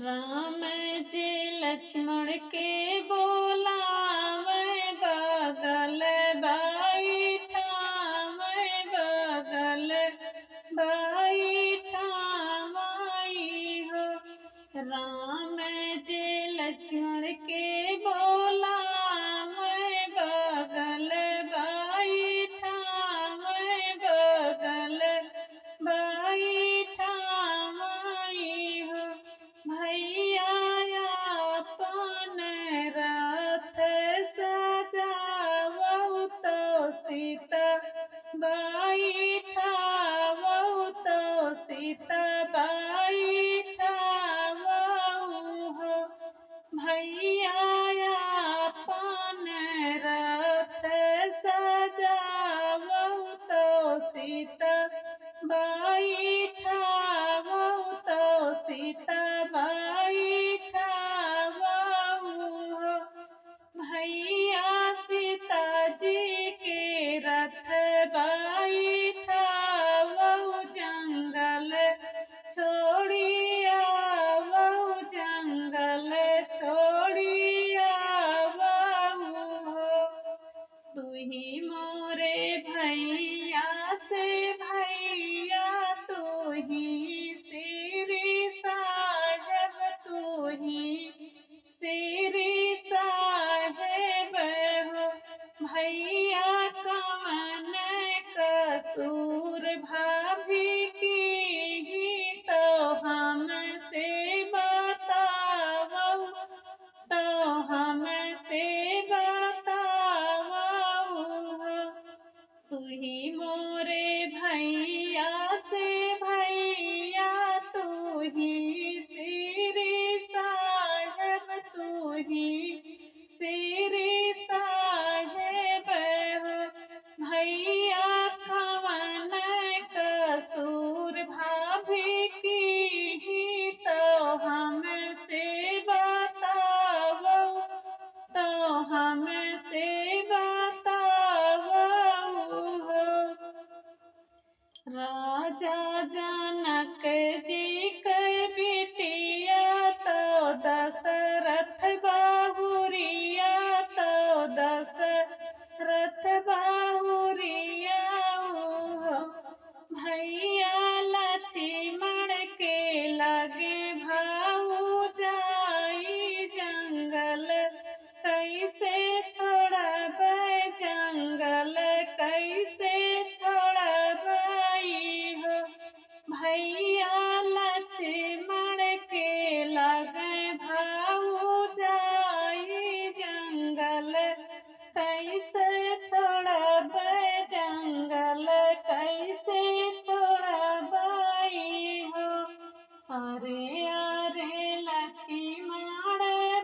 राम जी लक्ष्मण के बोलावे बगल बैठा मैं बगल बैठा माई हो। राम जी लक्ष्मण के बोलावे बगल बैठा मैं बगल बैठा माई हो। भैया अपन रथ सजावहु तो सीता बैठावहु तो सीता बैठावहु हो। भैया अपन रथ सजावहु तो सीता बैठावहु तो सीता बैठावहु हो। भैया सीता जी के रथ बैठावहु जंगल छोड़िया वहु जंगल छोड़िया वहु हो। तुही मोरे भैया से भैया तुही श्री साहेब तुही श्री साहेब हो। भैया कवन कसूर भाभी की तो हमसे बतावहु तो हमसे बतावहु हो। तुही मोरे भैया से भैया तुही श्री साहेब तुही श्री साहेब हो। भैया कवन कसूर भाभी की तो हमसे बतावहु तो हमसे बतावहु हो। राजा जनक जी के बिटिया तो दशरथ बाहुरिया तो दशरथ बाहुरिया हो। भैया लक्ष्मण के लगे भाऊ जाई जंगल कैसे छोड़बै जंगल कैसे छोड़बै हो। भैया लक्ष्मण के लगे भाऊ जाई जंगल कैसे छोड़बै जंगल कैसे छोड़बै हो। अरे अरे लक्ष्मण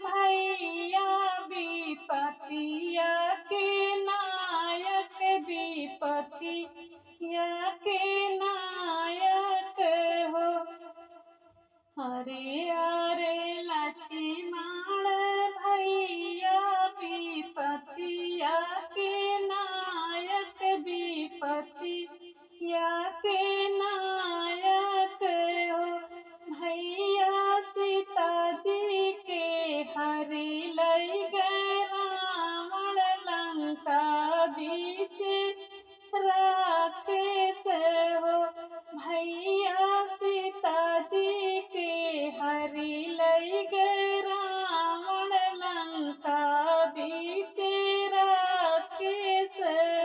भैया विपतिया के नायक विपतिया के नायक हो। अरे अरे लक्ष्मण भैया विपतिया के नायक विपतिया के नायक हो। भैया सीता जी के हरि लई गए रावण लंका बीच राखेश हो। भैया सीता जी के हरि लई गए रावण लंका बीच राखेश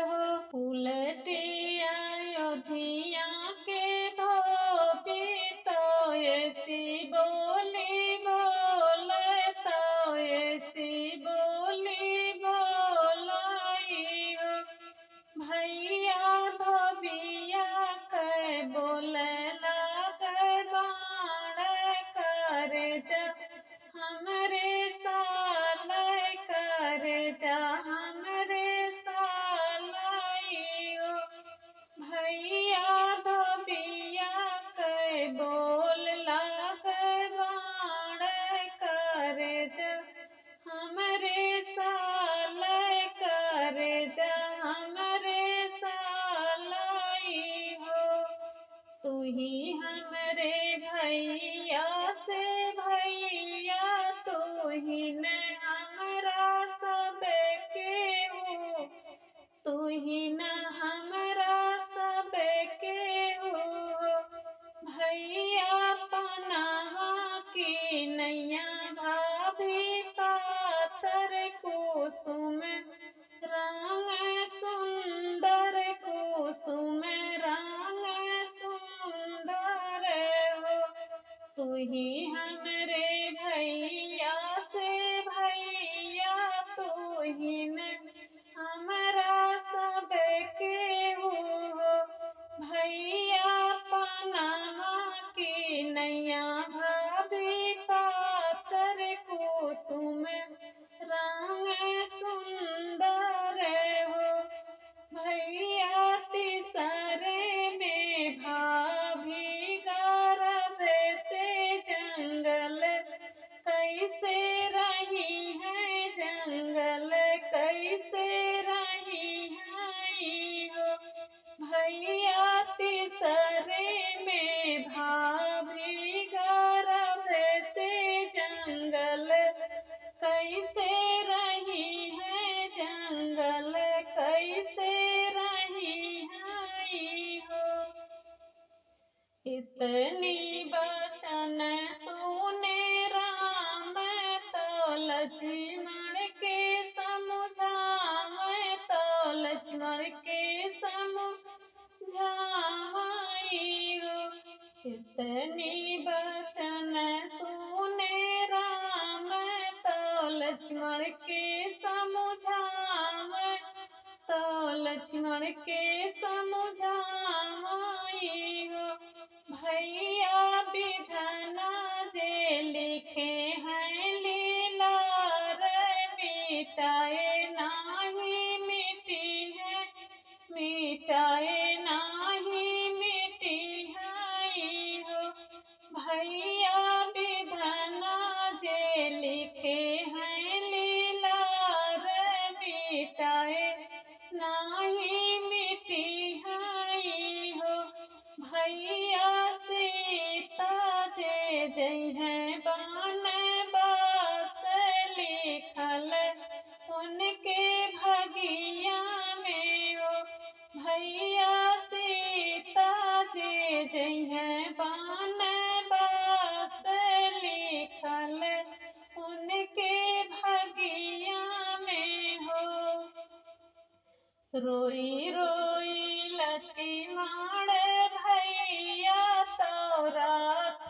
हो। उलटे अयोध्या के धोबी तो ऐसी बोली बोले तो ऐसी बोली बोलाई हो। भैया धोबिया के बोले लागे बाण करे जा हमरे साल करे जा हमरे सालाई हो। भैया धोबिया के बोल लागे बाण करे जा हमरे साल करे जा हमरे सालाई हो। तुही हमरे भैया से भैया हमरे भैया से भैया तू ही न हमरा सब के हो भैया पनामा की नैया भाभी पातर कुसुम रंग सुंदर हो भैया तीसरे में भाभी गर्भ से जंगल कैसे रही है जंगल कैसे रही है हो भैया तीसरे में भाभी गर्भ से जंगल कैसे रही है जंगल कैसे रही है हो इतनी बचन सुने राम तो लक्ष्मण के समझावे तो लक्ष्मण के समझाई हो इतनी बचन सुने राम तो लक्ष्मण के समझावे तो लक्ष्मण के समझाई हो भैया विधना जे लिखे हैं लीला रे मिटाए नाही मिटी है मिटाए नाही मिटी है हो भैया विधना जे लिखे हैं लीला रे मिटाए नाही मिटी है हो भैया सीता जे जय है बान बास लिखल उनके भगिया में हो भैया सीता जे जय है बान बास लिखल उनके भगिया में हो रोई रोई लक्ष्मण भैया तो रात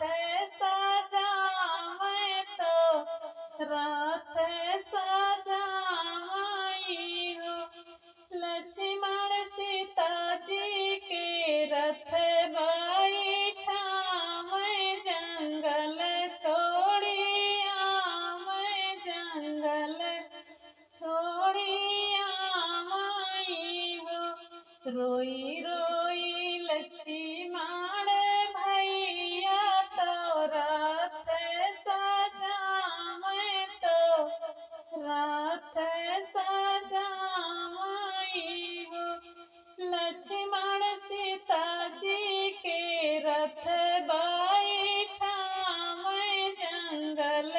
सजावे तो रात सजाई हो लक्ष्मण सीता जी के रथ बैठावे जंगल छोड़ी आवे जंगल छोड़ी आई हो रोई रोई लक्ष्मण भैया तो रथ सजावे तो रथ सजाई हो लक्ष्मण सीता जी के रथ बैठावे जंगल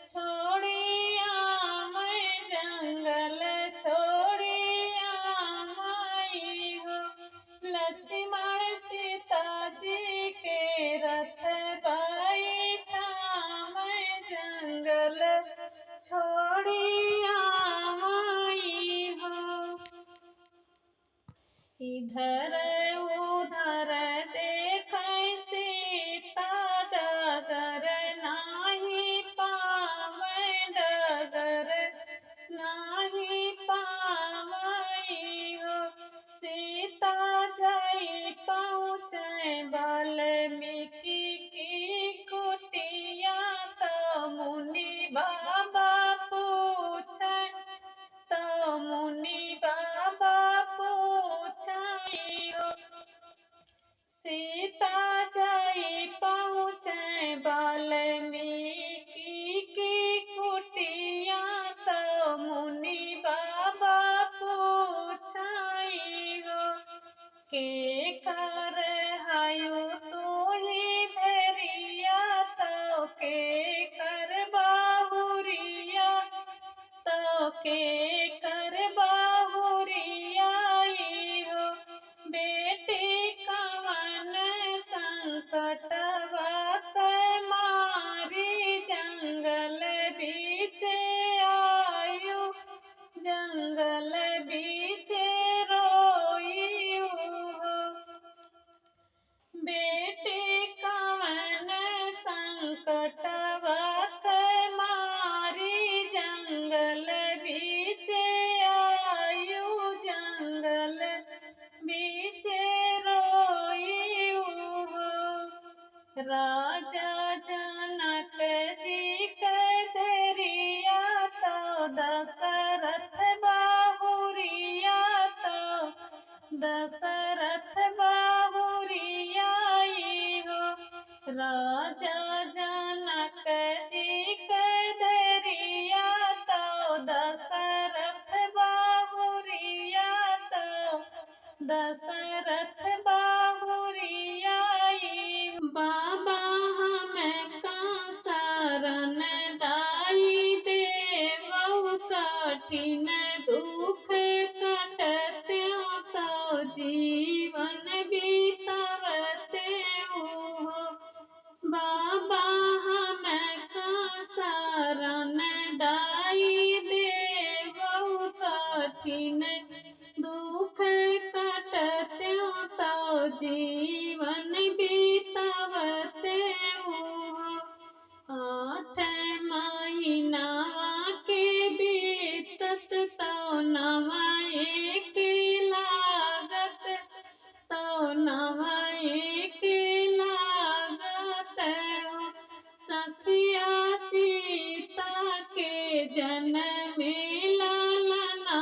छोड़ी आवे जंगल छोड़ी आई हो लक्ष्मण सीता जी के रथ बैठावे जंगल छोड़ी आई हो इधर उधर देखे सीता डगर नाही पावे डगर नाही पावई हो सीता जाई पहुँचे वाल्मीकि की कुटिया तो मुनि बाबा पूछे तो मुनि बाबा पूछई हो सीता जाई पहुँचे वाल्मीकि की कुटिया तो मुनि बाबा पूछई हो के कर हायो तो ही धैर्या तो के कर बाहुरिया तो के कर बाहुरिया हो बेटी कवन संकटवा के मारी जंगल बीच आयु जंगल बीच रोई हो बेटी कवन संकट राजा जनक जी के धरिया तो दशरथ बाहुरिया तो दशरथ बाहुरिया हो। राजा जनक जी के धरिया तो दशरथ बाहुरिया तो दशरथ बाहुरिया बाबा हमें का शरण दाई देवौ कठिन दुख कटते तो जीवन बीतवते हो। बाबा हमें का शरण दाई देवौ कठिन दुख कटते तो जीवन बीतवते हो। 8 महीना के बीतत तो नवा एक लागत तो नवा एक लागत हो। सखिया सीता के जन्म लालना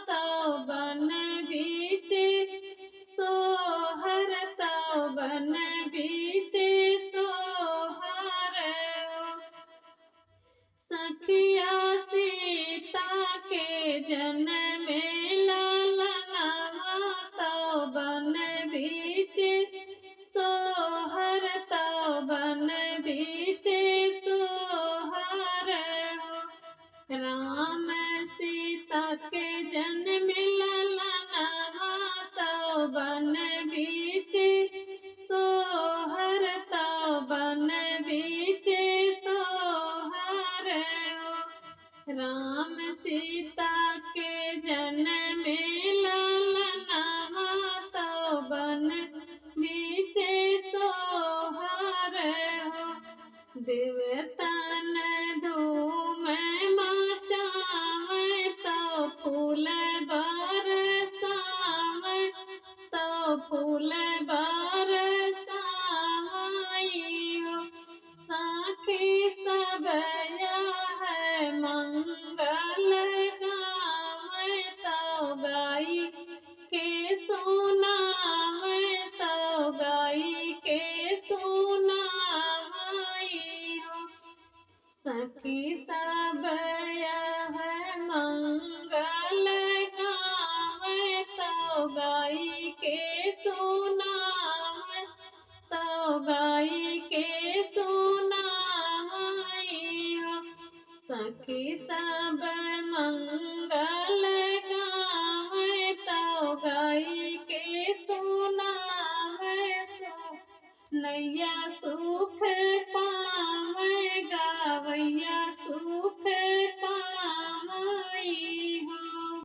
तो बन बीच सोहर तो बन बीच सोहर हो। सखिया सीता के जन्म लालना तो बन बीच सोहर तो बन बीच सोहर हो। राम सीता के जन्म लालना तो बन बीच सोहर तो बन बीच सोहर हो। राम सीता के जन्म लालना तो बन बीच सोहर हो। देवतन धूम मचावे तो फूल बरसावे तो फूल बरसाई हो। साखी सब है मंगल गावे तो गाई के सुनावे तो गाई के सुनाई हो। सखी सब है मंगल गावे तो गाई के सुनावे तो गाई के सुनाई हो। सखी सब मंगल गावे तो गाई के सुनावे सो नैया सुख